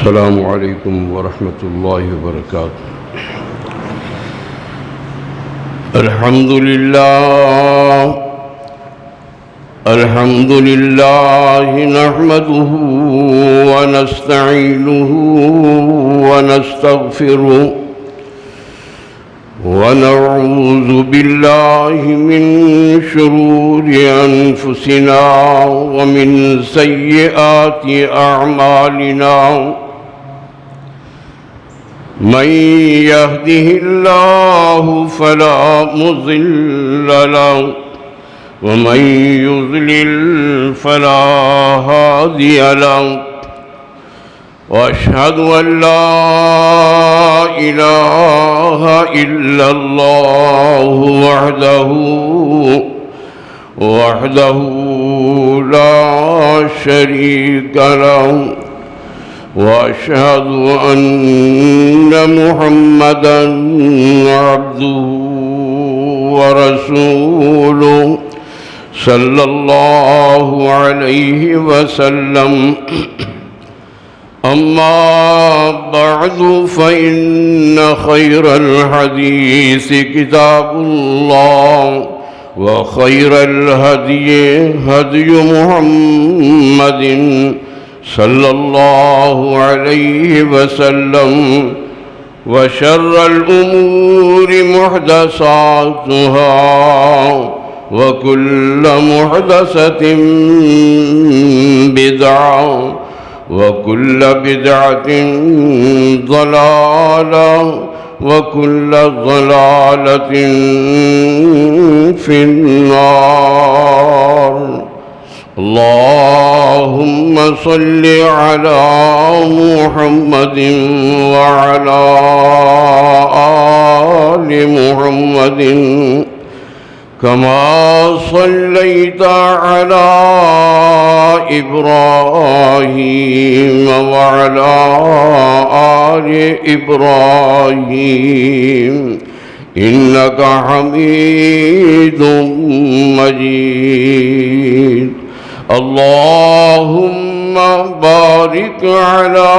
السلام علیکم ورحمۃ اللہ وبرکاتہ۔ الحمد للہ نحمده ونستعینه ونستغفره ونعوذ باللہ من شرور انفسنا ومن سیئات اعمالنا، من يهده الله فلا مضل له ومن يضلل فلا هادي له، وأشهد أن لا إله إلا الله وحده لا شريك له، وأشهد أن محمدًا عبده ورسوله صلى الله عليه وسلم۔ أما بعد فإن خير الحديث كتاب الله، وخير الهدي هدي محمد صلى الله عليه وسلم، وشر الأمور محدثاتها، وكل محدثة بدعة، وكل بدعة ضلالة، وكل ضلالة في النار۔ اللهم صل على محمد وعلى آل محمد كما صليت على إبراهيم وعلى آل إبراهيم إنك حميد مجيد۔ اللهم بارك على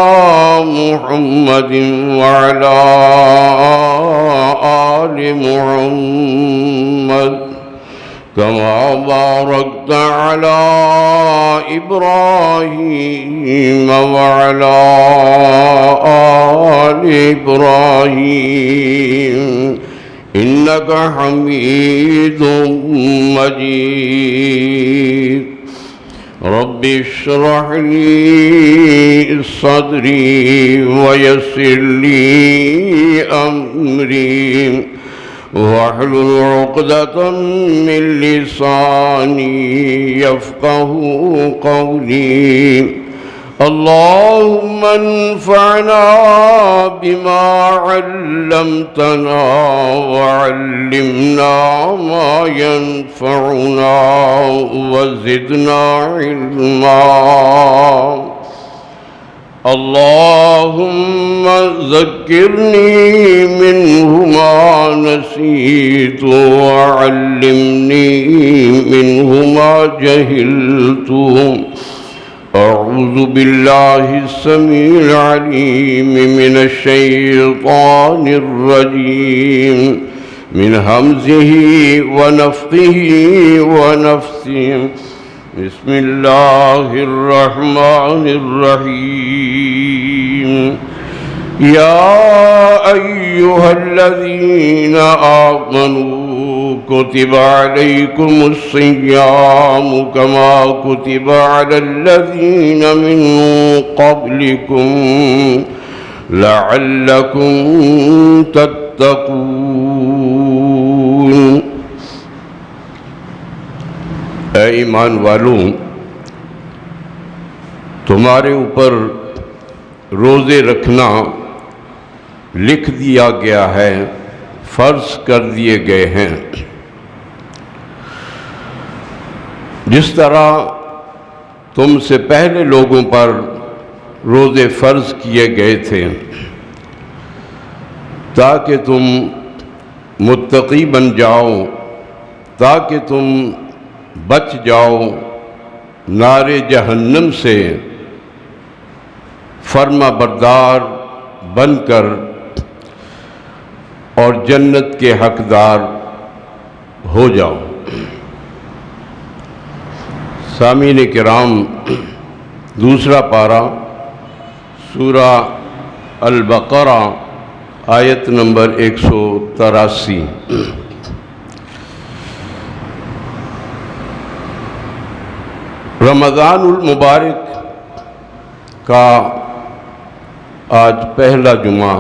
محمد وعلى آل محمد كما باركت على إبراهيم وعلى آل إبراهيم إنك حميد مجيد۔ رب اشرح لي صدري ويسر لي أمري واحلل عقدة من لساني يفقه قولي۔ اللهم انفعنا بما علمتنا، وعلمنا ما ينفعنا، وزدنا علما۔ اللهم ذكرني منه ما نسيت، وعلمني منه ما جهلت۔ أعوذ بالله السميع العليم من الشيطان الرجيم، من همزه ونفخه ونفثه۔ بسم الله الرحمن الرحيم۔ يا أيها الذين آمنوا كتب عليكم الصيام كما كتب على الذين من قبلكم لعلكم تتقون۔ اے ایمان والوں، تمہارے اوپر روزے رکھنا لکھ دیا گیا ہے، فرض کر دیے گئے ہیں۔ جس طرح تم سے پہلے لوگوں پر روزے فرض کیے گئے تھے تاکہ تم متقی بن جاؤ، تاکہ تم بچ جاؤ نار جہنم سے، فرما بردار بن کر اور جنت کے حقدار ہو جاؤ۔ سامعین کرام، دوسرا پارہ سورہ البقرہ آیت نمبر 183۔ رمضان المبارک کا آج پہلا جمعہ،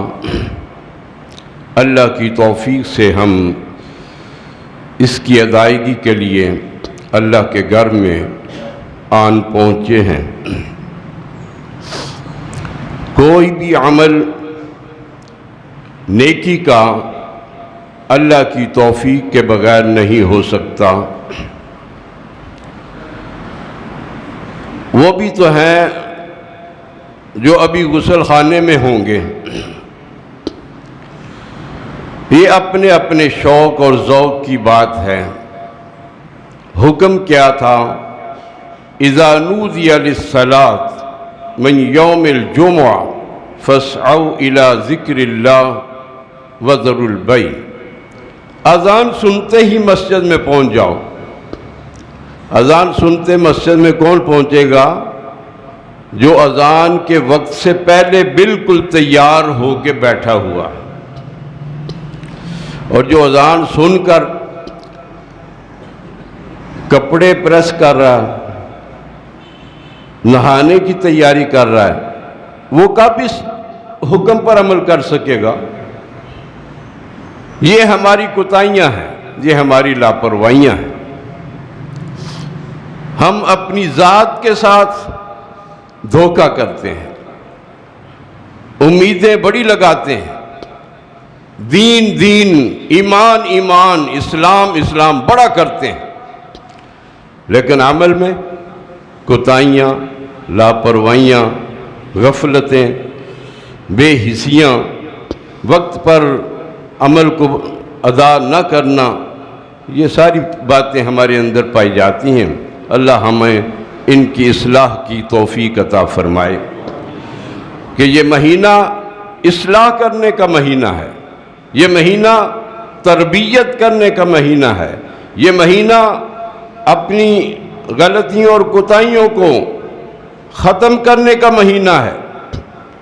اللہ کی توفیق سے ہم اس کی ادائیگی کے لیے اللہ کے گھر میں آن پہنچے ہیں۔ کوئی بھی عمل نیکی کا اللہ کی توفیق کے بغیر نہیں ہو سکتا۔ وہ بھی تو ہیں جو ابھی غسل خانے میں ہوں گے، یہ اپنے اپنے شوق اور ذوق کی بات ہے۔ حکم کیا تھا؟ اذا نودی للصلاۃ من یوم الجمعہ فاسعوا الی ذکر اللہ وذروا البیع۔ اذان سنتے ہی مسجد میں پہنچ جاؤ۔ اذان سنتے مسجد میں کون پہنچے گا؟ جو اذان کے وقت سے پہلے بالکل تیار ہو کے بیٹھا ہوا، اور جو اذان سن کر کپڑے پریس کر رہا ہے، نہانے کی تیاری کر رہا ہے، وہ کب اس حکم پر عمل کر سکے گا؟ یہ ہماری کوتاہیاں ہیں، یہ ہماری لاپرواہیاں ہیں۔ ہم اپنی ذات کے ساتھ دھوکہ کرتے ہیں، امیدیں بڑی لگاتے ہیں، دین دین، ایمان ایمان، اسلام اسلام بڑا کرتے ہیں، لیکن عمل میں کوتاہیاں، لاپرواہیاں، غفلتیں، بے حسیاں، وقت پر عمل کو ادا نہ کرنا، یہ ساری باتیں ہمارے اندر پائی جاتی ہیں۔ اللہ ہمیں ان کی اصلاح کی توفیق عطا فرمائے کہ یہ مہینہ اصلاح کرنے کا مہینہ ہے، یہ مہینہ تربیت کرنے کا مہینہ ہے، یہ مہینہ اپنی غلطیوں اور کوتاہیوں کو ختم کرنے کا مہینہ ہے۔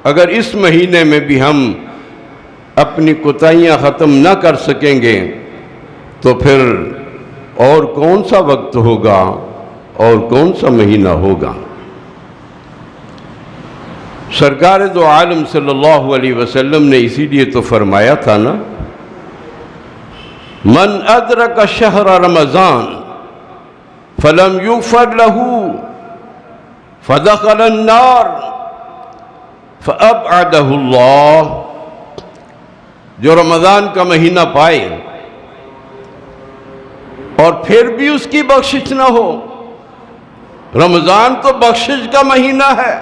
اگر اس مہینے میں بھی ہم اپنی کوتاہیاں ختم نہ کر سکیں گے تو پھر اور کون سا وقت ہوگا اور کون سا مہینہ ہوگا؟ سرکار دو عالم صلی اللہ علیہ وسلم نے اسی لیے تو فرمایا تھا نا، من ادرک شہر رمضان فلم یغفر له فدخل النار فابعدہ اللہ۔ جو رمضان کا مہینہ پائے اور پھر بھی اس کی بخشش نہ ہو، رمضان تو بخشش کا مہینہ ہے،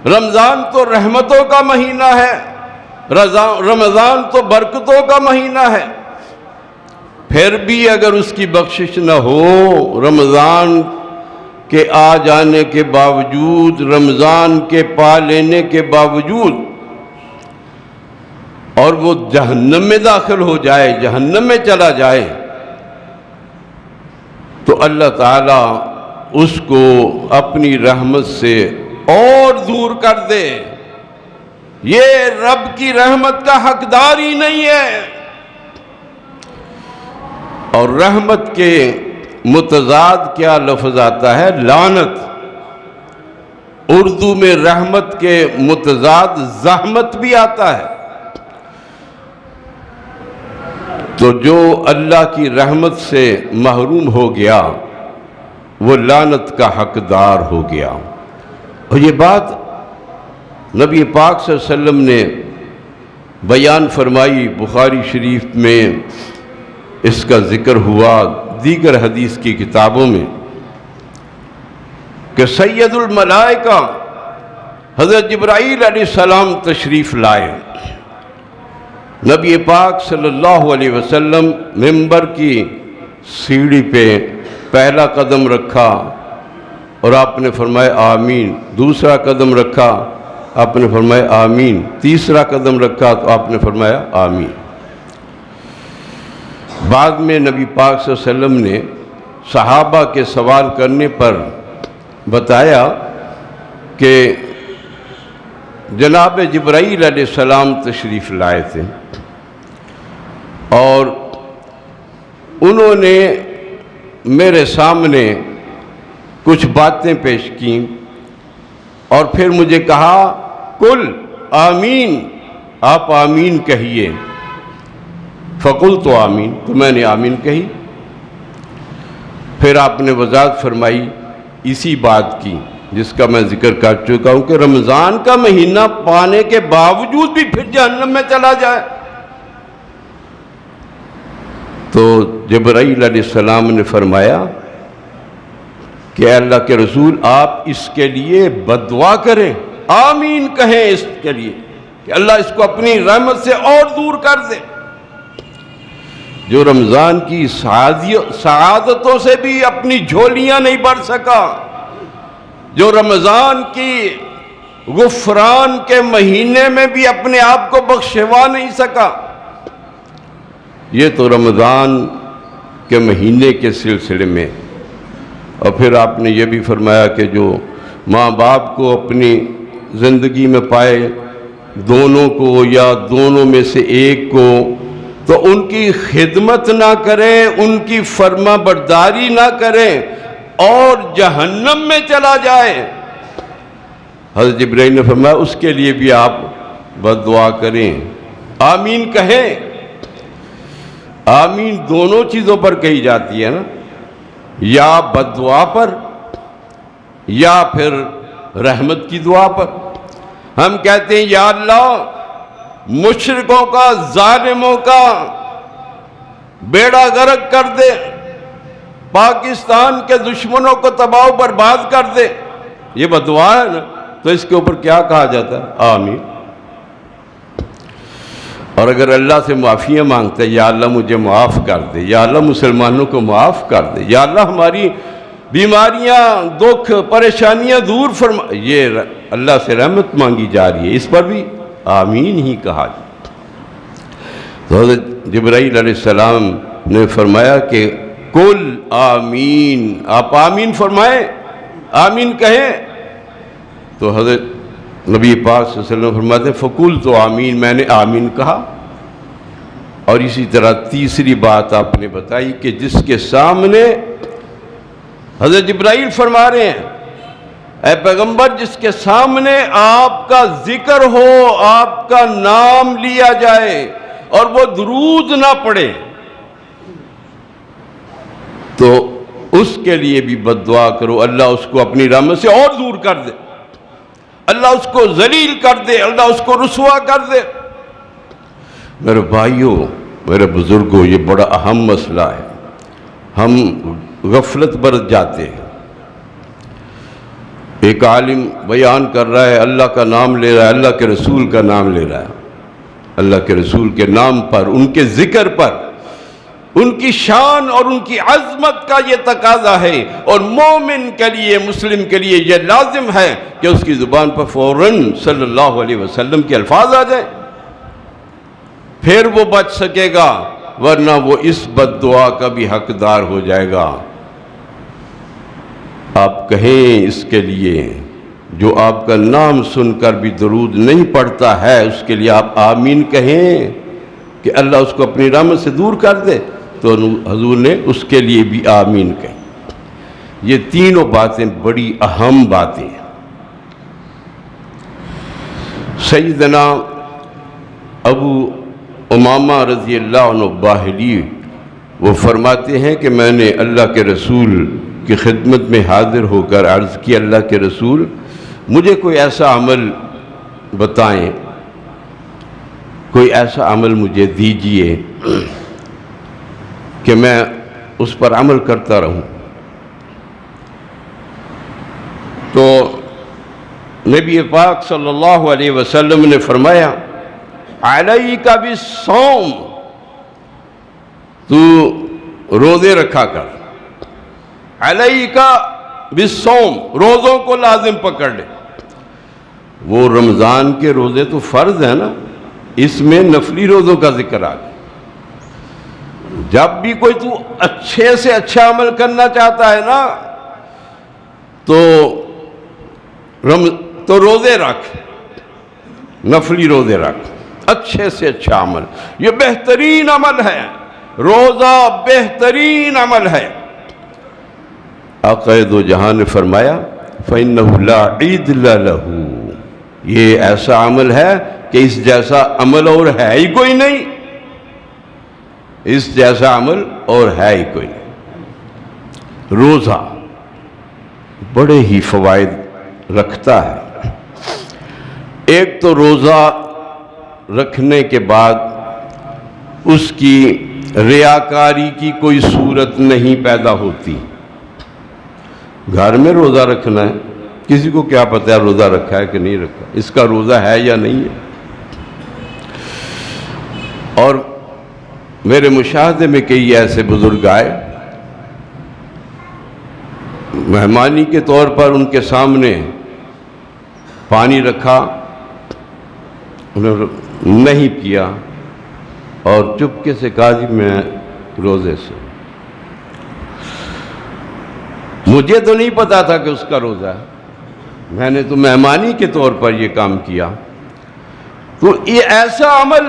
رمضان تو رحمتوں کا مہینہ ہے، رمضان تو برکتوں کا مہینہ ہے، پھر بھی اگر اس کی بخشش نہ ہو، رمضان کے آ جانے کے باوجود، رمضان کے پا لینے کے باوجود، اور وہ جہنم میں داخل ہو جائے، جہنم میں چلا جائے، تو اللہ تعالیٰ اس کو اپنی رحمت سے اور دور کر دے۔ یہ رب کی رحمت کا حقدار ہی نہیں ہے۔ اور رحمت کے متضاد کیا لفظ آتا ہے؟ لعنت۔ اردو میں رحمت کے متضاد زحمت بھی آتا ہے۔ تو جو اللہ کی رحمت سے محروم ہو گیا وہ لعنت کا حقدار ہو گیا۔ اور یہ بات نبی پاک صلی اللہ علیہ وسلم نے بیان فرمائی، بخاری شریف میں اس کا ذکر ہوا، دیگر حدیث کی کتابوں میں، کہ سید الملائکہ حضرت جبرائیل علیہ السلام تشریف لائے۔ نبی پاک صلی اللہ علیہ وسلم منبر کی سیڑھی پہ پہلا قدم رکھا اور آپ نے فرمایا آمین، دوسرا قدم رکھا آپ نے فرمایا آمین. تیسرا قدم رکھا تو آپ نے فرمایا آمین. بعد میں نبی پاک صلی اللہ علیہ وسلم نے صحابہ کے سوال کرنے پر بتایا کہ جناب جبرائیل علیہ السلام تشریف لائے تھے اور انہوں نے میرے سامنے کچھ باتیں پیش کیں اور پھر مجھے کہا قل آمین، آپ آمین کہیے. فقلت آمین، تو میں نے آمین کہی. پھر آپ نے وضاحت فرمائی اسی بات کی جس کا میں ذکر کر چکا ہوں کہ رمضان کا مہینہ پانے کے باوجود بھی پھر جہنم میں چلا جائے. تو جبرائیل علیہ السلام نے فرمایا کہ اللہ کے رسول آپ اس کے لیے بد دعا کریں، آمین کہیں اس کے لیے کہ اللہ اس کو اپنی رحمت سے اور دور کر دے. جو رمضان کی سعادتوں سے بھی اپنی جھولیاں نہیں بھر سکا، جو رمضان کی غفران کے مہینے میں بھی اپنے آپ کو بخشوا نہیں سکا، یہ تو رمضان کے مہینے کے سلسلے میں. اور پھر آپ نے یہ بھی فرمایا کہ جو ماں باپ کو اپنی زندگی میں پائے، دونوں کو یا دونوں میں سے ایک کو، تو ان کی خدمت نہ کریں، ان کی فرما برداری نہ کریں اور جہنم میں چلا جائے. حضرت جبرائیل نے فرمایا اس کے لیے بھی آپ بد دعا کریں، آمین کہیں. آمین دونوں چیزوں پر کہی جاتی ہے نا، یا بد دعا پر یا پھر رحمت کی دعا پر. ہم کہتے ہیں یا اللہ مشرکوں کا، ظالموں کا بیڑا غرق کر دے، پاکستان کے دشمنوں کو تباہ و برباد کر دے. یہ بد دعا ہے نا، تو اس کے اوپر کیا کہا جاتا ہے؟ آمین. اور اگر اللہ سے معافیاں مانگتے ہیں، یا اللہ مجھے معاف کر دے، یا اللہ مسلمانوں کو معاف کر دے، یا اللہ ہماری بیماریاں، دکھ، پریشانیاں دور فرما، یہ اللہ سے رحمت مانگی جا رہی ہے، اس پر بھی آمین ہی کہا جائے. تو حضرت جبرائیل علیہ السلام نے فرمایا کہ قل آمین، آپ آمین فرمائیں، آمین کہیں. تو حضرت نبی پاک صلی اللہ علیہ وسلم فرماتے ہیں فقلت آمین، میں نے آمین کہا. اور اسی طرح تیسری بات آپ نے بتائی کہ جس کے سامنے حضرت جبرائیل فرما رہے ہیں اے پیغمبر، جس کے سامنے آپ کا ذکر ہو، آپ کا نام لیا جائے اور وہ درود نہ پڑے، تو اس کے لیے بھی بد دعا کرو، اللہ اس کو اپنی رحمت سے اور دور کر دے، اللہ اس کو ذلیل کر دے، اللہ اس کو رسوا کر دے. میرے بھائیوں، میرے بزرگوں، یہ بڑا اہم مسئلہ ہے. ہم غفلت برت جاتے ہیں. ایک عالم بیان کر رہا ہے، اللہ کا نام لے رہا ہے، اللہ کے رسول کا نام لے رہا ہے، اللہ کے رسول کے نام پر، ان کے ذکر پر، ان کی شان اور ان کی عظمت کا یہ تقاضا ہے. اور مومن کے لیے، مسلم کے لیے یہ لازم ہے کہ اس کی زبان پر فوراً صلی اللہ علیہ وسلم کے الفاظ آ جائیں، پھر وہ بچ سکے گا، ورنہ وہ اس بد دعا کا بھی حقدار ہو جائے گا. آپ کہیں اس کے لیے جو آپ کا نام سن کر بھی درود نہیں پڑھتا ہے، اس کے لیے آپ آمین کہیں کہ اللہ اس کو اپنی رحمت سے دور کر دے. تو حضور نے اس کے لیے بھی آمین کہی. یہ تینوں باتیں بڑی اہم باتیں ہیں. سیدنا ابو امامہ رضی اللہ عنہ باہلی وہ فرماتے ہیں کہ میں نے اللہ کے رسول کی خدمت میں حاضر ہو کر عرض کی، اللہ کے رسول مجھے کوئی ایسا عمل بتائیں، کوئی ایسا عمل مجھے دیجئے کہ میں اس پر عمل کرتا رہوں. تو نبی پاک صلی اللہ علیہ وسلم نے فرمایا علیک بالصوم، تو روزے رکھا کر، علیک بالصوم، روزوں کو لازم پکڑ لے. وہ رمضان کے روزے تو فرض ہیں نا، اس میں نفلی روزوں کا ذکر آ گیا۔ جب بھی کوئی تو اچھے سے اچھا عمل کرنا چاہتا ہے نا تو روزے رکھ، نفلی روزے رکھ، اچھے سے اچھا عمل، یہ بہترین عمل ہے، روزہ بہترین عمل ہے۔ آقا دو جہاں نے فرمایا فَإِنَّهُ لَا عِدْلَ لَهُ، یہ ایسا عمل ہے کہ اس جیسا عمل اور ہے ہی کوئی نہیں، اس جیسا عمل اور ہے ہی کوئی نہیں۔ روزہ بڑے ہی فوائد رکھتا ہے۔ ایک تو روزہ رکھنے کے بعد اس کی ریاکاری کی کوئی صورت نہیں پیدا ہوتی۔ گھر میں روزہ رکھنا ہے، کسی کو کیا پتہ ہے روزہ رکھا ہے کہ نہیں رکھا، اس کا روزہ ہے یا نہیں ہے۔ اور میرے مشاہدے میں کئی ایسے بزرگ آئے، مہمانی کے طور پر ان کے سامنے پانی رکھا، انہوں نے نہیں پیا اور چپکے سے کہا جی میں روزے سے، مجھے تو نہیں پتا تھا کہ اس کا روزہ ہے، میں نے تو مہمانی کے طور پر یہ کام کیا۔ تو یہ ایسا عمل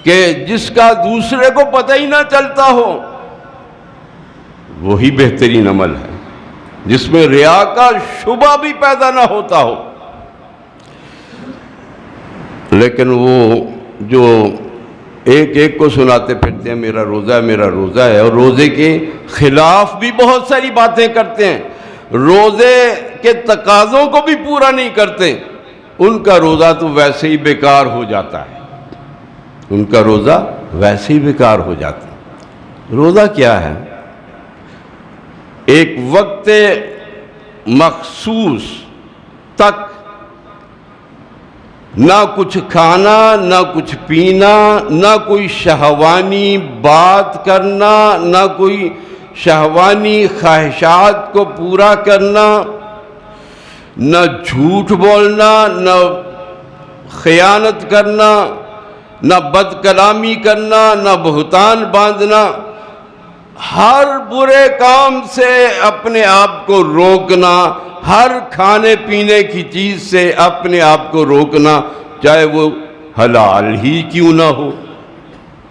کہ جس کا دوسرے کو پتہ ہی نہ چلتا ہو، وہی بہترین عمل ہے، جس میں ریا کا شبہ بھی پیدا نہ ہوتا ہو۔ لیکن وہ جو ایک ایک کو سناتے پھرتے ہیں میرا روزہ ہے میرا روزہ ہے، اور روزے کے خلاف بھی بہت ساری باتیں کرتے ہیں، روزے کے تقاضوں کو بھی پورا نہیں کرتے، ان کا روزہ تو ویسے ہی بیکار ہو جاتا ہے، ان کا روزہ ویسے ہی بیکار ہو جاتا ہے۔ روزہ کیا ہے؟ ایک وقت مخصوص تک نہ کچھ کھانا نہ کچھ پینا، نہ کوئی شہوانی بات کرنا، نہ کوئی شہوانی خواہشات کو پورا کرنا، نہ جھوٹ بولنا، نہ خیانت کرنا، نہ بد کلامی کرنا، نہ بہتان باندھنا، ہر برے کام سے اپنے آپ کو روکنا، ہر کھانے پینے کی چیز سے اپنے آپ کو روکنا، چاہے وہ حلال ہی کیوں نہ ہو۔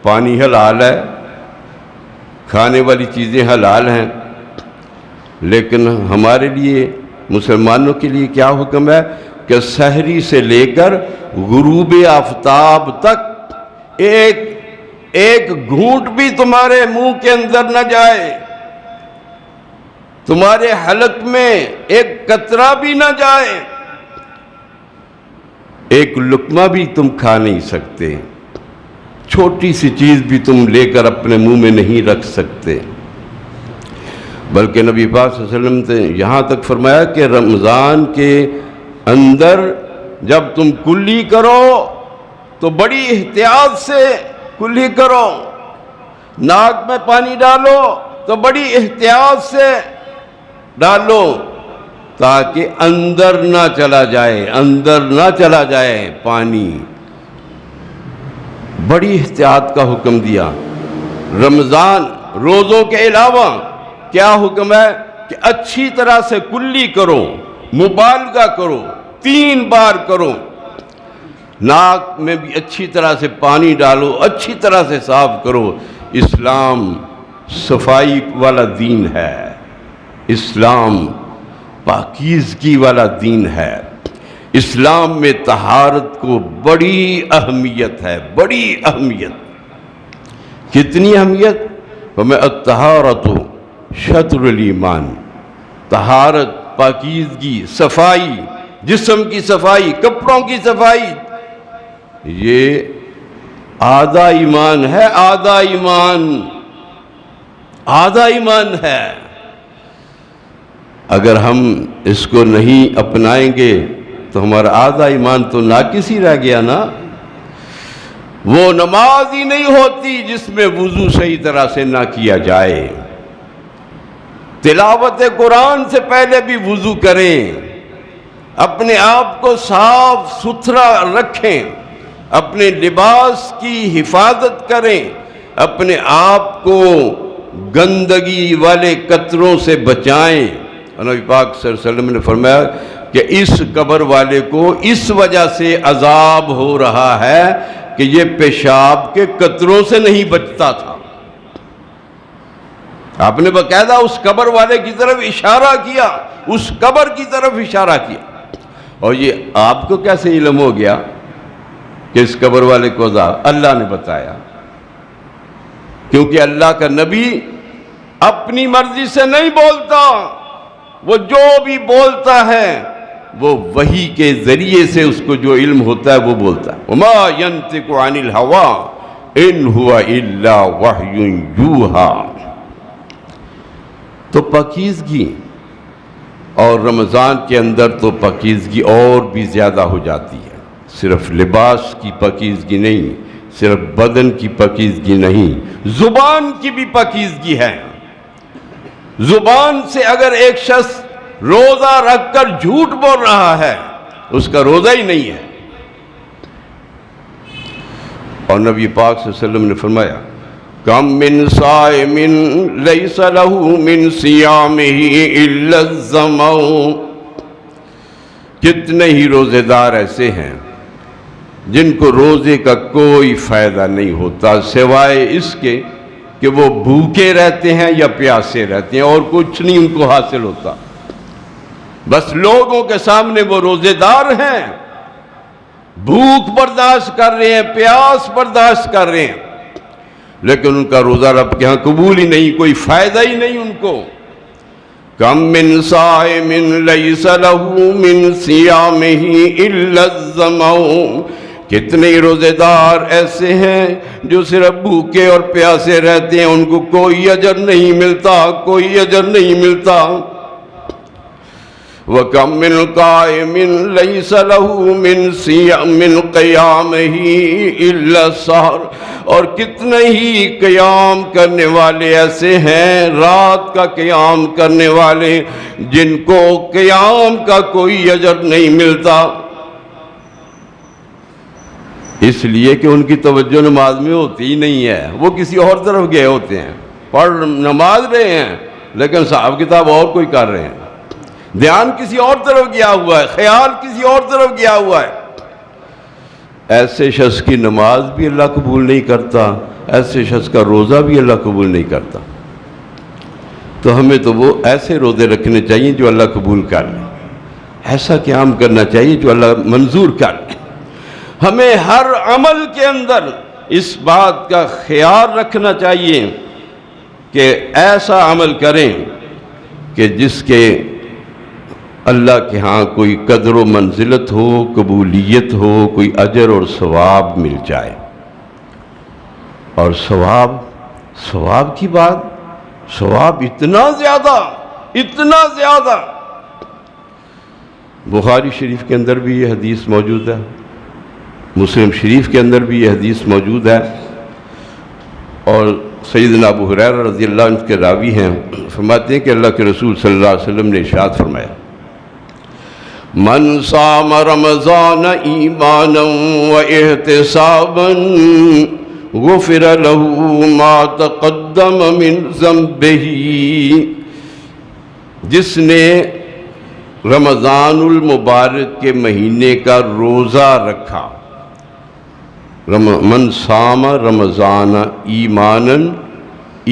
پانی حلال ہے، کھانے والی چیزیں حلال ہیں، لیکن ہمارے لیے مسلمانوں کے لیے کیا حکم ہے کہ سحری سے لے کر غروب آفتاب تک ایک گھونٹ بھی تمہارے منہ کے اندر نہ جائے، تمہارے حلق میں ایک قطرہ بھی نہ جائے، ایک لقمہ بھی تم کھا نہیں سکتے، چھوٹی سی چیز بھی تم لے کر اپنے منہ میں نہیں رکھ سکتے۔ بلکہ نبی پاک صلی اللہ علیہ وسلم نے یہاں تک فرمایا کہ رمضان کے اندر جب تم کلی کرو تو بڑی احتیاط سے کلی کرو، ناک میں پانی ڈالو تو بڑی احتیاط سے ڈالو تاکہ اندر نہ چلا جائے، اندر نہ چلا جائے پانی، بڑی احتیاط کا حکم دیا۔ رمضان روزوں کے علاوہ کیا حکم ہے کہ اچھی طرح سے کلی کرو، مبالغہ کرو، 3 بار کرو، ناک میں بھی اچھی طرح سے پانی ڈالو، اچھی طرح سے صاف کرو۔ اسلام صفائی والا دین ہے، اسلام پاکیزگی والا دین ہے، اسلام میں طہارت کو بڑی اہمیت ہے، بڑی اہمیت۔ کتنی اہمیت؟ وَمَا الطَّهَارَةُ شَطْرُ الْإِيمَانِ، طہارت، پاکیزگی، صفائی، جسم کی صفائی، کپڑوں کی صفائی، یہ آدھا ایمان ہے، آدھا ایمان، آدھا ایمان ہے۔ اگر ہم اس کو نہیں اپنائیں گے تو ہمارا آدھا ایمان تو ناقص ہی رہ گیا نا۔ وہ نماز ہی نہیں ہوتی جس میں وضو صحیح طرح سے نہ کیا جائے۔ تلاوت قرآن سے پہلے بھی وضو کریں، اپنے آپ کو صاف ستھرا رکھیں، اپنے لباس کی حفاظت کریں، اپنے آپ کو گندگی والے قطروں سے بچائیں۔ نبی پاک صلی اللہ علیہ وسلم نے فرمایا کہ اس قبر والے کو اس وجہ سے عذاب ہو رہا ہے کہ یہ پیشاب کے قطروں سے نہیں بچتا تھا۔ آپ نے باقاعدہ اس قبر والے کی طرف اشارہ کیا، اس قبر کی طرف اشارہ کیا۔ اور یہ آپ کو کیسے علم ہو گیا کہ اس قبر والے کو عذاب؟ اللہ نے بتایا، کیونکہ اللہ کا نبی اپنی مرضی سے نہیں بولتا، وہ جو بھی بولتا ہے وہ وحی کے ذریعے سے اس کو جو علم ہوتا ہے وہ بولتا ہے۔ وما ينطق عن الهوى ان هو الا وحی یوحی۔ تو پاکیزگی، اور رمضان کے اندر تو پاکیزگی اور بھی زیادہ ہو جاتی ہے، صرف لباس کی پاکیزگی نہیں، صرف بدن کی پاکیزگی نہیں، زبان کی بھی پاکیزگی ہے۔ زبان سے اگر ایک شخص روزہ رکھ کر جھوٹ بول رہا ہے، اس کا روزہ ہی نہیں ہے۔ اور نبی پاک صلی اللہ علیہ وسلم نے فرمایا کم من صائم لیس لہ من صیامہ الا الظمأ، کتنے ہی روزے دار ایسے ہیں جن کو روزے کا کوئی فائدہ نہیں ہوتا سوائے اس کے کہ وہ بھوکے رہتے ہیں یا پیاسے رہتے ہیں، اور کچھ نہیں ان کو حاصل ہوتا۔ بس لوگوں کے سامنے وہ روزے دار ہیں، بھوک برداشت کر رہے ہیں، پیاس برداشت کر رہے ہیں، لیکن ان کا روزہ رب کے ہاں قبول ہی نہیں، کوئی فائدہ ہی نہیں ان کو۔ کم من صائم لیس لہ من صیامہ الا الظمأ، کتنے روزے دار ایسے ہیں جو صرف بھوکے اور پیاسے رہتے ہیں، ان کو کوئی اجر نہیں ملتا، کوئی اجر نہیں ملتا۔ وَكَمْ مِنْ قَائِمٍ لَيْسَ لَهُ مِنْ قِيَامِهِ إِلَّا السَّحْرُ، اور کتنے ہی قیام کرنے والے ایسے ہیں، رات کا قیام کرنے والے جن کو قیام کا کوئی اجر نہیں ملتا، اس لیے کہ ان کی توجہ نماز میں ہوتی ہی نہیں ہے، وہ کسی اور طرف گئے ہوتے ہیں، پڑھ نماز رہے ہیں لیکن صاحب کتاب اور کوئی کر رہے ہیں، دھیان کسی اور طرف گیا ہوا ہے، خیال کسی اور طرف گیا ہوا ہے۔ ایسے شخص کی نماز بھی اللہ قبول نہیں کرتا، ایسے شخص کا روزہ بھی اللہ قبول نہیں کرتا۔ تو ہمیں تو وہ ایسے روزے رکھنے چاہیے جو اللہ قبول کر لے، ایسا قیام کرنا چاہیے جو اللہ منظور کر لے۔ ہمیں ہر عمل کے اندر اس بات کا خیال رکھنا چاہیے کہ ایسا عمل کریں کہ جس کے اللہ کے ہاں کوئی قدر و منزلت ہو، قبولیت ہو، کوئی اجر اور ثواب مل جائے۔ اور ثواب کی بات، ثواب اتنا زیادہ، بخاری شریف کے اندر بھی یہ حدیث موجود ہے، مسلم شریف کے اندر بھی یہ حدیث موجود ہے، اور سیدنا ابو ہریرہ رضی اللہ عنہ کے راوی ہیں، فرماتے ہیں کہ اللہ کے رسول صلی اللہ علیہ وسلم نے ارشاد فرمایا من صام رمضان ایمانا و احتسابا غفر له ما تقدم من ذنبہ، جس نے رمضان المبارک کے مہینے کا روزہ رکھا، من صام رمضان ایمانا،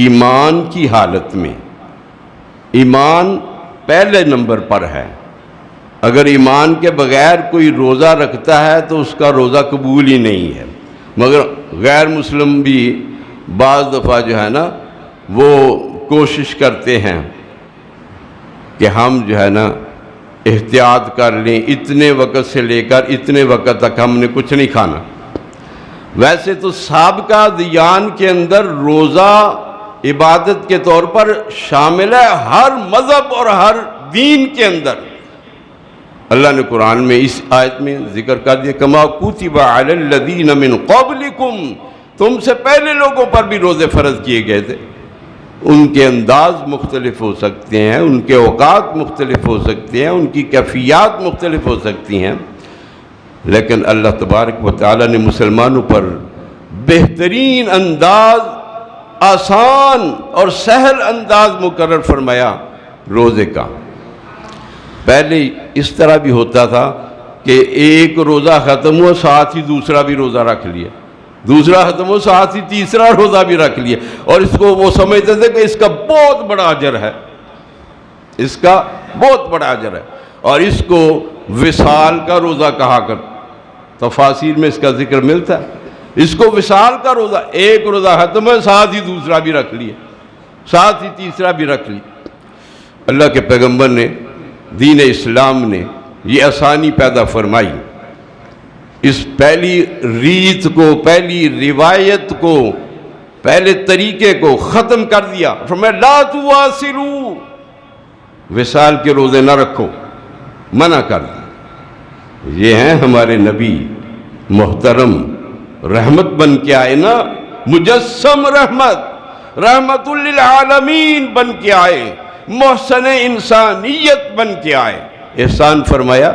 ایمان کی حالت میں، ایمان پہلے نمبر پر ہے، اگر ایمان کے بغیر کوئی روزہ رکھتا ہے تو اس کا روزہ قبول ہی نہیں ہے۔ مگر غیر مسلم بھی بعض دفعہ جو ہے نا وہ کوشش کرتے ہیں کہ ہم جو ہے نا احتیاط کر لیں، اتنے وقت سے لے کر اتنے وقت تک ہم نے کچھ نہیں کھانا۔ ویسے تو سابقہ دیان کے اندر روزہ عبادت کے طور پر شامل ہے، ہر مذہب اور ہر دین کے اندر۔ اللہ نے قرآن میں اس آیت میں ذکر کر دیا کما کتب علی الذین من قبلکم، تم سے پہلے لوگوں پر بھی روزے فرض کیے گئے تھے۔ ان کے انداز مختلف ہو سکتے ہیں، ان کے اوقات مختلف ہو سکتے ہیں، ان کی کیفیات مختلف ہو سکتی ہیں، لیکن اللہ تبارک و تعالیٰ نے مسلمانوں پر بہترین انداز، آسان اور سہل انداز مقرر فرمایا روزے کا۔ پہلے اس طرح بھی ہوتا تھا کہ ایک روزہ ختم ہوا ساتھ ہی دوسرا بھی روزہ رکھ لیا، دوسرا ختم ہو ساتھ ہی تیسرا روزہ بھی رکھ لیا، اور اس کو وہ سمجھتے تھے کہ اس کا بہت بڑا اجر ہے، اس کا بہت بڑا اجر ہے، اور اس کو وصال کا روزہ کہا کر، تفاسیر میں اس کا ذکر ملتا ہے، اس کو وصال کا روزہ، ایک روزہ ختم ہے ساتھ ہی دوسرا بھی رکھ لیا، ساتھ ہی تیسرا بھی رکھ لیا۔ اللہ کے پیغمبر نے، دین اسلام نے یہ آسانی پیدا فرمائی، اس پہلی ریت کو، پہلی روایت کو، پہلے طریقے کو ختم کر دیا، فرمایا لا تواصلوا، وصال کے روزے نہ رکھو، منع کر دیا۔ یہ ہیں ہمارے نبی محترم، رحمت بن کے آئے نا، مجسم رحمت، رحمت للعالمین بن کے آئے، محسن انسانیت بن کے آئے، احسان فرمایا،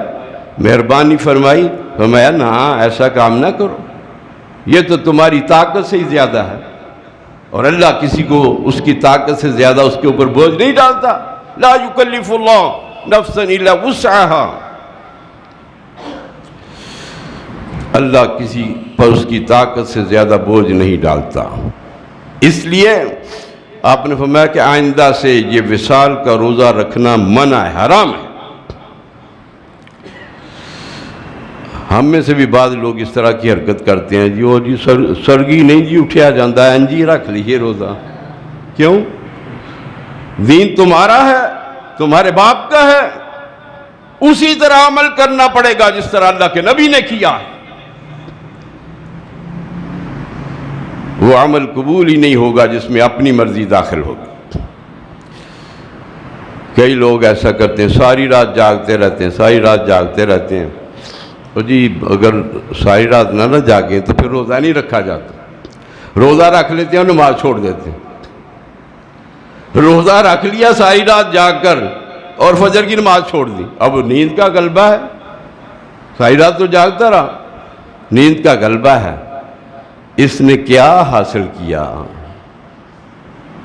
مہربانی فرمائی، فرمایا نہ ایسا کام نہ کرو، یہ تو تمہاری طاقت سے ہی زیادہ ہے، اور اللہ کسی کو اس کی طاقت سے زیادہ اس کے اوپر بوجھ نہیں ڈالتا، لا یکلف اللہ نفسا الا وسعها، اللہ کسی پر اس کی طاقت سے زیادہ بوجھ نہیں ڈالتا۔ اس لیے آپ نے فرمایا کہ آئندہ سے یہ وصال کا روزہ رکھنا منع ہے، حرام ہے۔ ہم میں سے بھی بعض لوگ اس طرح کی حرکت کرتے ہیں، جی سرگی نہیں جی اٹھیا جاندہ ہے، جی رکھ لیجئے روزہ۔ کیوں؟ دین تمہارا ہے، تمہارے باپ کا ہے، اسی طرح عمل کرنا پڑے گا جس طرح اللہ کے نبی نے کیا ہے۔ وہ عمل قبول ہی نہیں ہوگا جس میں اپنی مرضی داخل ہوگی۔ کئی لوگ ایسا کرتے ہیں، ساری رات جاگتے رہتے ہیں، ساری رات جاگتے رہتے ہیں، اور جی اگر ساری رات نہ جاگیں تو پھر روزہ نہیں رکھا جاتا، روزہ رکھ لیتے ہیں اور نماز چھوڑ دیتے ہیں۔ روزہ رکھ لیا ساری رات جاگ کر اور فجر کی نماز چھوڑ دی، اب نیند کا غلبہ ہے، ساری رات تو جاگتا رہا، نیند کا غلبہ ہے۔ اس نے کیا حاصل کیا؟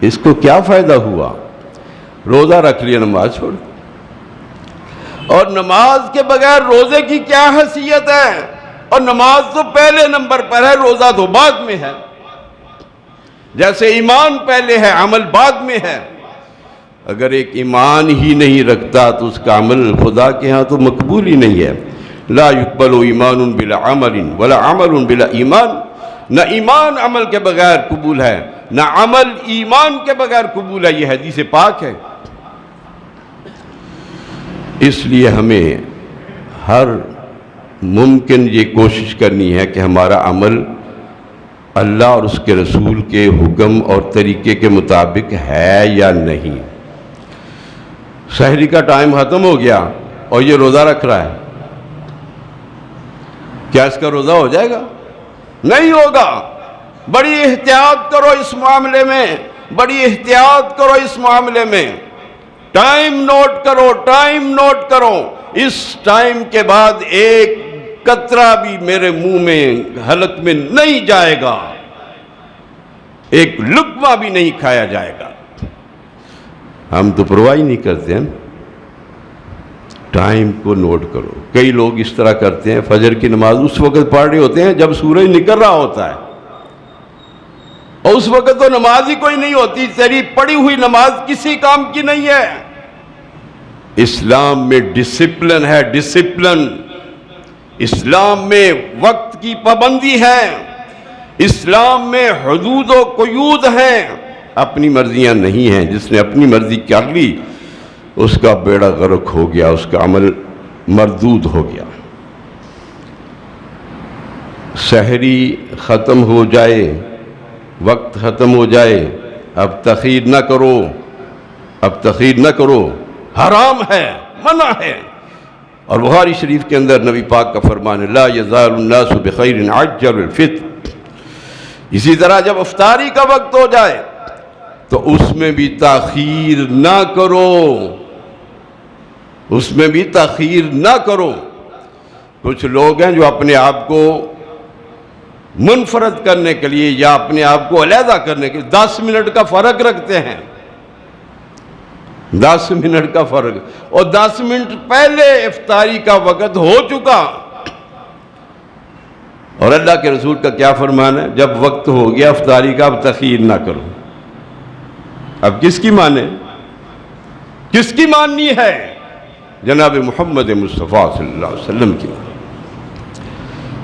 اس کو کیا فائدہ ہوا؟ روزہ رکھ لیا، نماز چھوڑ دی۔ اور نماز کے بغیر روزے کی کیا حیثیت ہے؟ اور نماز تو پہلے نمبر پر ہے، روزہ تو بعد میں ہے۔ جیسے ایمان پہلے ہے، عمل بعد میں ہے۔ اگر ایک ایمان ہی نہیں رکھتا تو اس کا عمل خدا کے ہاں تو مقبول ہی نہیں ہے۔ لا يقبل ایمان بلا عمل ولا عمل بلا ایمان، نہ ایمان عمل کے بغیر قبول ہے، نہ عمل ایمان کے بغیر قبول ہے، یہ حدیث پاک ہے۔ اس لیے ہمیں ہر ممکن یہ کوشش کرنی ہے کہ ہمارا عمل اللہ اور اس کے رسول کے حکم اور طریقے کے مطابق ہے یا نہیں۔ سحری کا ٹائم ختم ہو گیا اور یہ روزہ رکھ رہا ہے، کیا اس کا روزہ ہو جائے گا؟ نہیں ہوگا۔ بڑی احتیاط کرو اس معاملے میں، بڑی احتیاط کرو اس معاملے میں۔ ٹائم نوٹ کرو، ٹائم نوٹ کرو، اس ٹائم کے بعد ایک قطرہ بھی میرے منہ میں، حلق میں نہیں جائے گا، ایک لقمہ بھی نہیں کھایا جائے گا۔ ہم تو پرواہ ہی نہیں کرتے ہیں۔ ٹائم کو نوٹ کرو۔ کئی لوگ اس طرح کرتے ہیں، فجر کی نماز اس وقت پڑھ رہے ہوتے ہیں جب سورج نکل رہا ہوتا ہے، اور اس وقت تو نماز ہی کوئی نہیں ہوتی، تیری پڑھی ہوئی نماز کسی کام کی نہیں ہے۔ اسلام میں ڈسپلن ہے، ڈسپلن۔ اسلام میں وقت کی پابندی ہے، اسلام میں حدود و قیود ہیں، اپنی مرضیاں نہیں ہیں۔ جس نے اپنی مرضی کر لی اس کا بیڑا غرق ہو گیا، اس کا عمل مردود ہو گیا۔ سحری ختم ہو جائے، وقت ختم ہو جائے، اب تخیر نہ کرو، اب تخیر نہ کرو، حرام ہے، منع ہے۔ اور بخاری شریف کے اندر نبی پاک کا فرمان ہے، لا یزال الناس بخیر عجل الفطر۔ اسی طرح جب افطاری کا وقت ہو جائے تو اس میں بھی تاخیر نہ کرو، اس میں بھی تاخیر نہ کرو۔ کچھ لوگ ہیں جو اپنے آپ کو منفرد کرنے کے لیے یا اپنے آپ کو علیحدہ کرنے کے لیے 10 منٹ کا فرق رکھتے ہیں، 10 منٹ کا فرق، اور 10 منٹ پہلے افطاری کا وقت ہو چکا۔ اور اللہ کے رسول کا کیا فرمان ہے؟ جب وقت ہو گیا افطاری کا اب تاخیر نہ کرو۔ اب کس کی مانے؟ کس کی ماننی ہے؟ جناب محمد مصطفیٰ صلی اللہ علیہ وسلم کی۔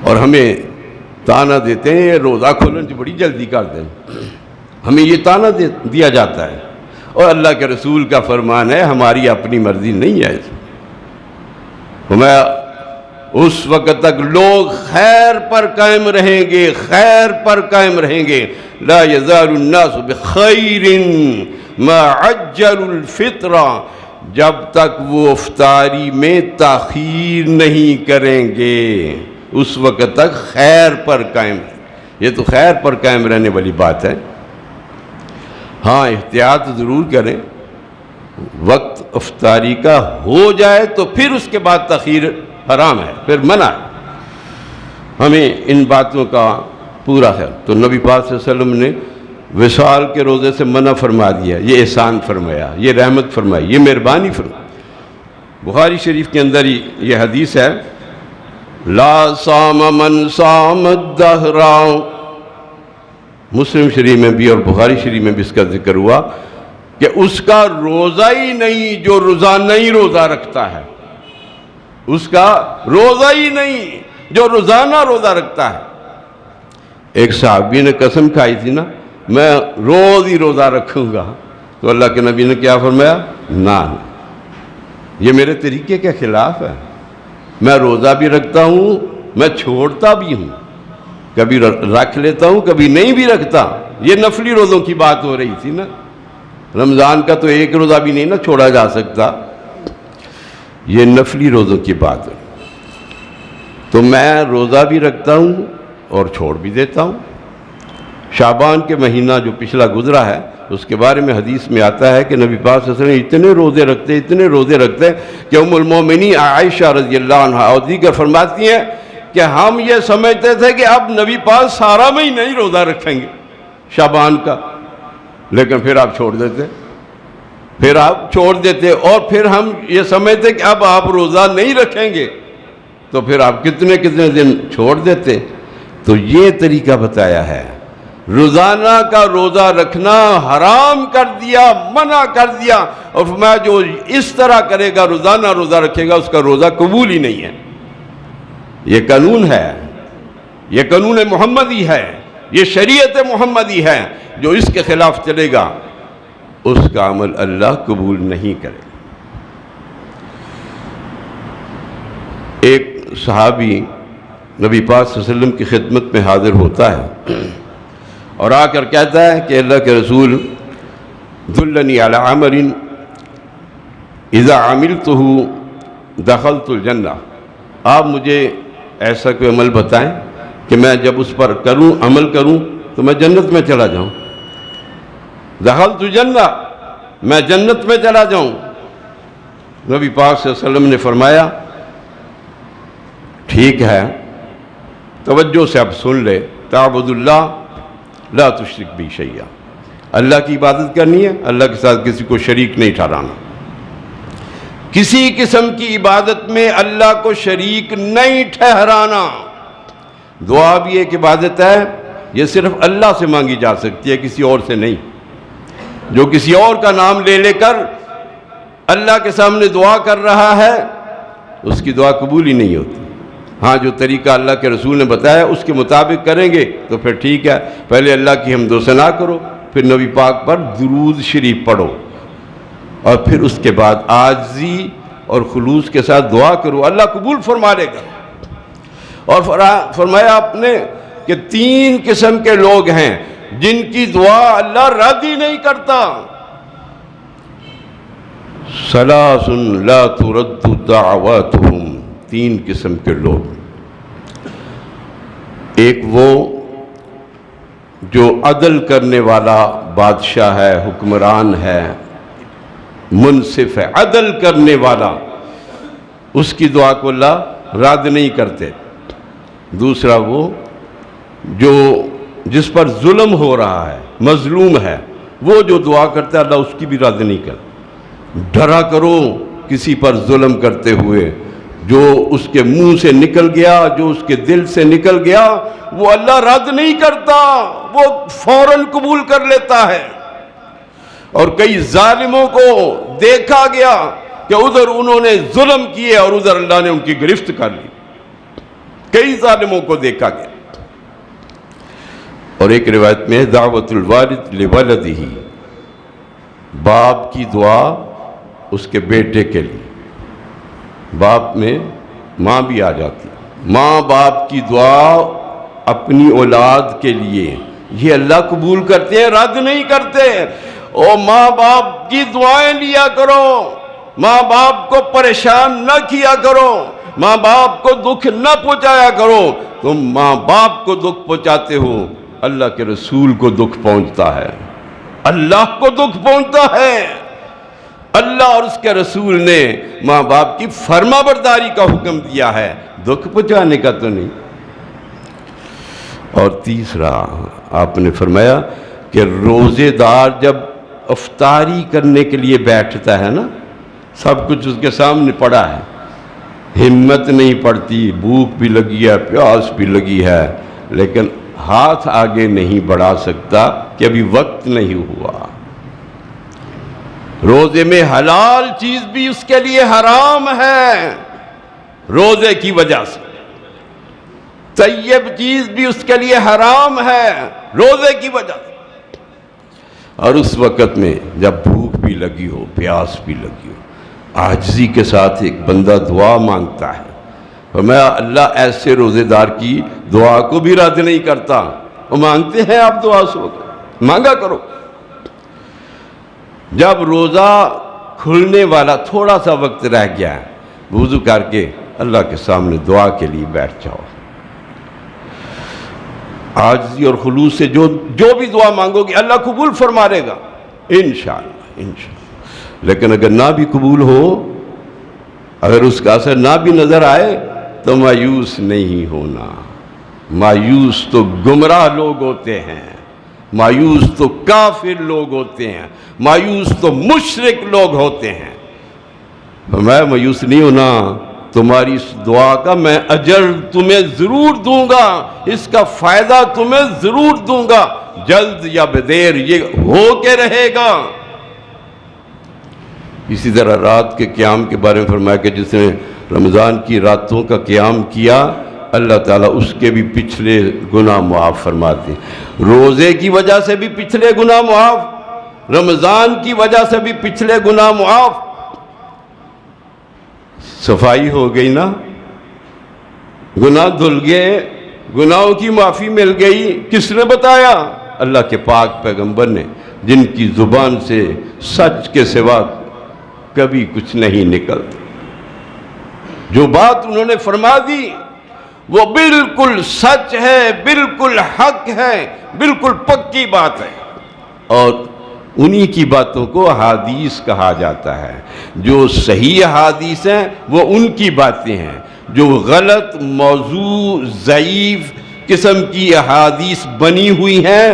اور ہمیں تانا دیتے ہیں یہ روزہ کھولنے بڑی جلدی کر دیں، ہمیں یہ تانا دیا جاتا ہے، اور اللہ کے رسول کا فرمان ہے ہماری اپنی مرضی نہیں ہے۔ ہمیں اس وقت تک لوگ خیر پر قائم رہیں گے، خیر پر قائم رہیں گے۔ لا یزال الناس بخیر ما عجل الفطر، جب تک وہ افطاری میں تاخیر نہیں کریں گے اس وقت تک خیر پر قائم۔ یہ تو خیر پر قائم رہنے والی بات ہے۔ ہاں احتیاط ضرور کریں، وقت افطاری کا ہو جائے تو پھر اس کے بعد تاخیر حرام ہے، پھر منع ہے۔ ہمیں ان باتوں کا پورا ہے۔ تو نبی پاک صلی اللہ علیہ وسلم نے وصال کے روزے سے منع فرما دیا، یہ احسان فرمایا، یہ رحمت فرمائی، یہ مہربانی فرمائی۔ بخاری شریف کے اندر یہ حدیث ہے، لا صام من صام الدہر، مسلم شریف میں بھی اور بخاری شریف میں بھی اس کا ذکر ہوا کہ اس کا روزہ ہی نہیں جو روزانہ ہی روزہ رکھتا ہے، اس کا روزہ ہی نہیں جو روزانہ روزہ رکھتا ہے۔ ایک صحابی نے قسم کھائی تھی نا، میں روز ہی روزہ رکھوں گا، تو اللہ کے نبی نے کیا فرمایا؟ نہ، یہ میرے طریقے کے خلاف ہے۔ میں روزہ بھی رکھتا ہوں، میں چھوڑتا بھی ہوں، کبھی رکھ لیتا ہوں کبھی نہیں بھی رکھتا۔ یہ نفلی روزوں کی بات ہو رہی تھی نا، رمضان کا تو ایک روزہ بھی نہیں نا چھوڑا جا سکتا، یہ نفلی روزوں کی بات ہے۔ تو میں روزہ بھی رکھتا ہوں اور چھوڑ بھی دیتا ہوں۔ شعبان کے مہینہ جو پچھلا گزرا ہے اس کے بارے میں حدیث میں آتا ہے کہ نبی پاک صلی اللہ علیہ وسلم اتنے روزے رکھتے کہ ام المومنین عائشہ رضی اللہ عنہا اور دیگر فرماتی ہیں کہ ہم یہ سمجھتے تھے کہ اب نبی پاک سارا مہینہ ہی روزہ رکھیں گے شعبان کا، لیکن پھر آپ چھوڑ دیتے، اور پھر ہم یہ سمجھتے کہ اب آپ روزہ نہیں رکھیں گے، تو پھر آپ کتنے دن چھوڑ دیتے۔ تو یہ طریقہ بتایا ہے، روزانہ کا روزہ رکھنا حرام کر دیا، منع کر دیا، اور فرمایا جو اس طرح کرے گا روزانہ روزہ رکھے گا اس کا روزہ قبول ہی نہیں ہے۔ یہ قانون ہے، یہ قانون محمدی ہے، یہ شریعت محمدی ہے، جو اس کے خلاف چلے گا اس کا عمل اللہ قبول نہیں کرے۔ ایک صحابی نبی پاک صلی اللہ علیہ وسلم کی خدمت میں حاضر ہوتا ہے اور آ کر کہتا ہے کہ اللہ کے رسول دلنی علی عمل اذا عملتہ دخلت الجنہ، آپ مجھے ایسا کوئی عمل بتائیں کہ میں جب اس پر عمل کروں تو میں جنت میں چلا جاؤں، دخلت الجنہ، میں جنت میں چلا جاؤں۔ نبی پاک صلی اللہ علیہ وسلم نے فرمایا ٹھیک ہے، توجہ سے اب سن لے، تعبد اللہ لا تشرک بہ شیئا، اللہ کی عبادت کرنی ہے، اللہ کے ساتھ کسی کو شریک نہیں ٹھہرانا، کسی قسم کی عبادت میں اللہ کو شریک نہیں ٹھہرانا۔ دعا بھی ایک عبادت ہے، یہ صرف اللہ سے مانگی جا سکتی ہے، کسی اور سے نہیں۔ جو کسی اور کا نام لے کر اللہ کے سامنے دعا کر رہا ہے اس کی دعا قبول ہی نہیں ہوتی۔ ہاں جو طریقہ اللہ کے رسول نے بتایا اس کے مطابق کریں گے تو پھر ٹھیک ہے، پہلے اللہ کی حمد و ثنا کرو، پھر نبی پاک پر درود شریف پڑھو، اور پھر اس کے بعد عاجزی اور خلوص کے ساتھ دعا کرو، اللہ قبول فرما لے گا۔ اور فرمایا آپ نے کہ 3 قسم کے لوگ ہیں جن کی دعا اللہ رد ہی نہیں کرتا۔ ثلاث لا ترد دعواتهم، 3 قسم کے لوگ، ایک وہ جو عدل کرنے والا بادشاہ ہے، حکمران ہے، منصف ہے، عدل کرنے والا، اس کی دعا کو اللہ رد نہیں کرتے۔ دوسرا وہ جو جس پر ظلم ہو رہا ہے، مظلوم ہے، وہ جو دعا کرتا ہے اللہ اس کی بھی رد نہیں کرتا۔ ڈرا کرو کسی پر ظلم کرتے ہوئے، جو اس کے منہ سے نکل گیا، جو اس کے دل سے نکل گیا، وہ اللہ رد نہیں کرتا، وہ فوراً قبول کر لیتا ہے۔ اور کئی ظالموں کو دیکھا گیا کہ ادھر انہوں نے ظلم کیے اور ادھر اللہ نے ان کی گرفت کر لی، کئی ظالموں کو دیکھا گیا۔ اور ایک روایت میں دعوت الوالد لولدہ، باپ کی دعا اس کے بیٹے کے لیے، باپ میں ماں بھی آ جاتی، ماں باپ کی دعا اپنی اولاد کے لیے یہ اللہ قبول کرتے ہیں، رد نہیں کرتے۔ او ماں باپ کی دعائیں لیا کرو، ماں باپ کو پریشان نہ کیا کرو، ماں باپ کو دکھ نہ پہنچایا کرو۔ تم ماں باپ کو دکھ پہنچاتے ہو، اللہ کے رسول کو دکھ پہنچتا ہے، اللہ کو دکھ پہنچتا ہے۔ اللہ اور اس کے رسول نے ماں باپ کی فرما برداری کا حکم دیا ہے، دکھ پہنچانے کا تو نہیں۔ اور تیسرا آپ نے فرمایا کہ روزے دار جب افطاری کرنے کے لیے بیٹھتا ہے نا، سب کچھ اس کے سامنے پڑا ہے، ہمت نہیں پڑتی، بھوک بھی لگی ہے، پیاس بھی لگی ہے، لیکن ہاتھ آگے نہیں بڑھا سکتا کہ ابھی وقت نہیں ہوا۔ روزے میں حلال چیز بھی اس کے لیے حرام ہے روزے کی وجہ سے، طیب چیز بھی اس کے لیے حرام ہے روزے کی وجہ سے۔ اور اس وقت میں جب بھوک بھی لگی ہو، پیاس بھی لگی ہو، عاجزی کے ساتھ ایک بندہ دعا مانگتا ہے، فرمایا اللہ ایسے روزے دار کی دعا کو بھی رد نہیں کرتا۔ وہ مانگتے ہیں آپ دعا اس وقت مانگا کرو۔ جب روزہ کھلنے والا تھوڑا سا وقت رہ گیا ہے، وضو کر کے اللہ کے سامنے دعا کے لیے بیٹھ جاؤ، عاجزی اور خلوص سے جو بھی دعا مانگو گی اللہ قبول فرما لے گا انشاءاللہ انشاءاللہ۔ لیکن اگر نہ بھی قبول ہو، اگر اس کا اثر نہ بھی نظر آئے تو مایوس نہیں ہونا۔ مایوس تو گمراہ لوگ ہوتے ہیں، مایوس تو کافر لوگ ہوتے ہیں، مایوس تو مشرک لوگ ہوتے ہیں۔ میں مایوس نہیں ہونا، تمہاری اس دعا کا میں اجر تمہیں ضرور دوں گا، اس کا فائدہ تمہیں ضرور دوں گا، جلد یا بدیر یہ ہو کے رہے گا۔ اسی طرح رات کے قیام کے بارے میں فرمایا کہ جس نے رمضان کی راتوں کا قیام کیا اللہ تعالیٰ اس کے بھی پچھلے گناہ معاف فرماتے ہیں۔ روزے کی وجہ سے بھی پچھلے گناہ معاف، رمضان کی وجہ سے بھی پچھلے گناہ معاف۔ صفائی ہو گئی نا، گناہ دھل گئے، گناہوں کی معافی مل گئی۔ کس نے بتایا؟ اللہ کے پاک پیغمبر نے، جن کی زبان سے سچ کے سوا کبھی کچھ نہیں نکلتا۔ جو بات انہوں نے فرما دی وہ بالکل سچ ہے، بالکل حق ہے، بالکل پکی بات ہے، اور انہی کی باتوں کو احادیث کہا جاتا ہے۔ جو صحیح احادیث ہیں وہ ان کی باتیں ہیں، جو غلط موضوع ضعیف قسم کی احادیث بنی ہوئی ہیں،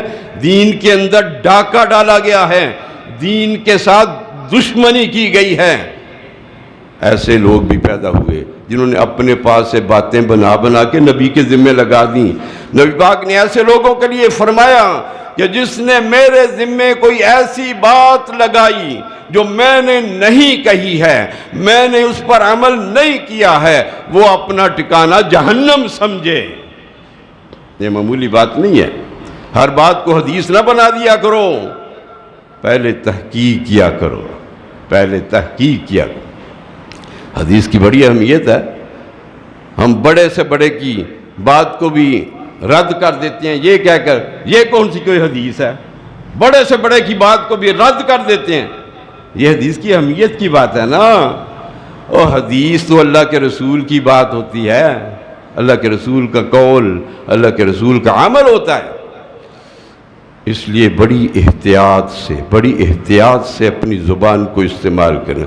دین کے اندر ڈاکہ ڈالا گیا ہے، دین کے ساتھ دشمنی کی گئی ہے، ایسے لوگ بھی پیدا ہوئے جنہوں نے اپنے پاس سے باتیں بنا بنا کے نبی کے ذمہ لگا دیں۔ نبی پاک نے ایسے لوگوں کے لیے فرمایا کہ جس نے میرے ذمے کوئی ایسی بات لگائی جو میں نے نہیں کہی ہے، میں نے اس پر عمل نہیں کیا ہے، وہ اپنا ٹھکانہ جہنم سمجھے۔ یہ معمولی بات نہیں ہے، ہر بات کو حدیث نہ بنا دیا کرو، پہلے تحقیق کیا کرو، پہلے تحقیق کیا کرو۔ حدیث کی بڑی اہمیت ہے، ہم بڑے سے بڑے کی بات کو بھی رد کر دیتے ہیں، یہ کہہ کر یہ کون سی کوئی حدیث ہے، بڑے سے بڑے کی بات کو بھی رد کر دیتے ہیں۔ یہ حدیث کی اہمیت کی بات ہے نا، اور حدیث تو اللہ کے رسول کی بات ہوتی ہے، اللہ کے رسول کا قول، اللہ کے رسول کا عمل ہوتا ہے۔ اس لیے بڑی احتیاط سے اپنی زبان کو استعمال کریں.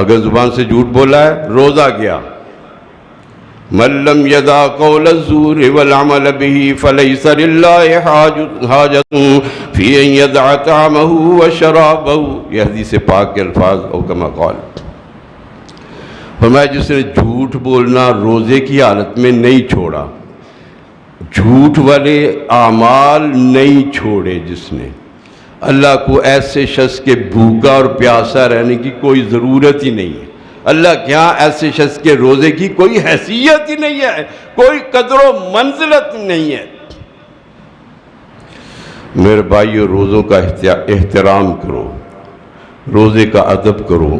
اگر زبان سے جھوٹ بولا ہے روزہ گیا. من لم يدع قول الزور والعمل به فليس لله حاجة في ان يدع طعامه وشرابه. یہ حدیث پاک کے الفاظ او کما قال. فرمایا جس نے جھوٹ بولنا روزے کی حالت میں نہیں چھوڑا, جھوٹ والے اعمال نہیں چھوڑے, جس نے اللہ کو ایسے شخص کے بھوکا اور پیاسا رہنے کی کوئی ضرورت ہی نہیں ہے. اللہ کے ہاں ایسے شخص کے روزے کی کوئی حیثیت ہی نہیں ہے, کوئی قدر و منزلت نہیں ہے. میرے بھائیو, روزوں کا احترام کرو, روزے کا ادب کرو.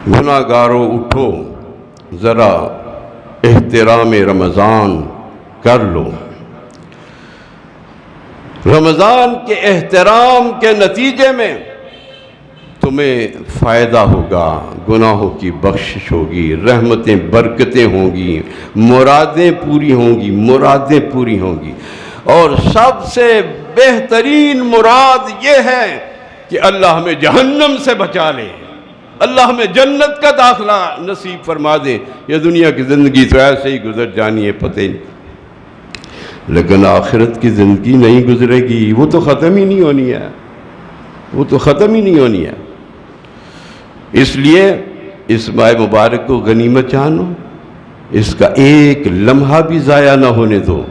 گناہ گاروں اٹھو, ذرا احترام رمضان کر لو. رمضان کے احترام کے نتیجے میں تمہیں فائدہ ہوگا, گناہوں کی بخشش ہوگی, رحمتیں برکتیں ہوں گی, مرادیں پوری ہوں گی. اور سب سے بہترین مراد یہ ہے کہ اللہ ہمیں جہنم سے بچا لے, اللہ ہمیں جنت کا داخلہ نصیب فرما دے. یہ دنیا کی زندگی تو ایسے ہی گزر جانی ہے, پتہ نہیں, لیکن آخرت کی زندگی نہیں گزرے گی, وہ تو ختم ہی نہیں ہونی ہے. اس لیے اس ماہ مبارک کو غنیمت جانو, اس کا ایک لمحہ بھی ضائع نہ ہونے دو.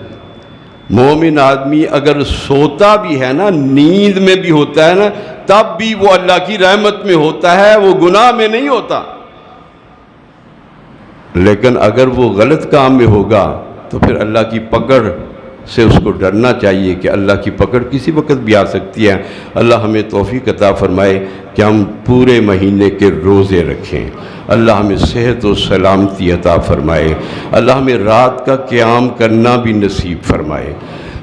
مومن آدمی اگر سوتا بھی ہے نا, نیند میں بھی ہوتا ہے نا, تب بھی وہ اللہ کی رحمت میں ہوتا ہے, وہ گناہ میں نہیں ہوتا. لیکن اگر وہ غلط کام میں ہوگا تو پھر اللہ کی پکڑ سے اس کو ڈرنا چاہیے کہ اللہ کی پکڑ کسی وقت بھی آ سکتی ہے. اللہ ہمیں توفیق عطا فرمائے کہ ہم پورے مہینے کے روزے رکھیں. اللہ ہمیں صحت و سلامتی عطا فرمائے. اللہ ہمیں رات کا قیام کرنا بھی نصیب فرمائے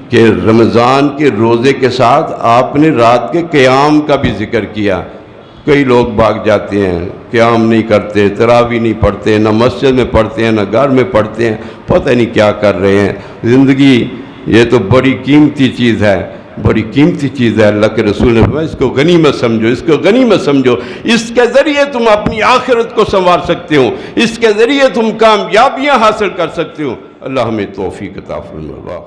کہ رمضان کے روزے کے ساتھ آپ نے رات کے قیام کا بھی ذکر کیا. کئی لوگ بھاگ جاتے ہیں, قیام نہیں کرتے, تراویح نہیں پڑھتے, نہ مسجد میں پڑھتے ہیں نہ گھر میں پڑھتے ہیں, پتہ نہیں کیا کر رہے ہیں. زندگی یہ تو بڑی قیمتی چیز ہے, اللہ کے رسول نے فرمایا اس کو غنیمت سمجھو, اس کے ذریعے تم اپنی آخرت کو سنوار سکتے ہو, اس کے ذریعے تم کامیابیاں حاصل کر سکتے ہو. اللہ ہمیں توفیق عطا فرمائے.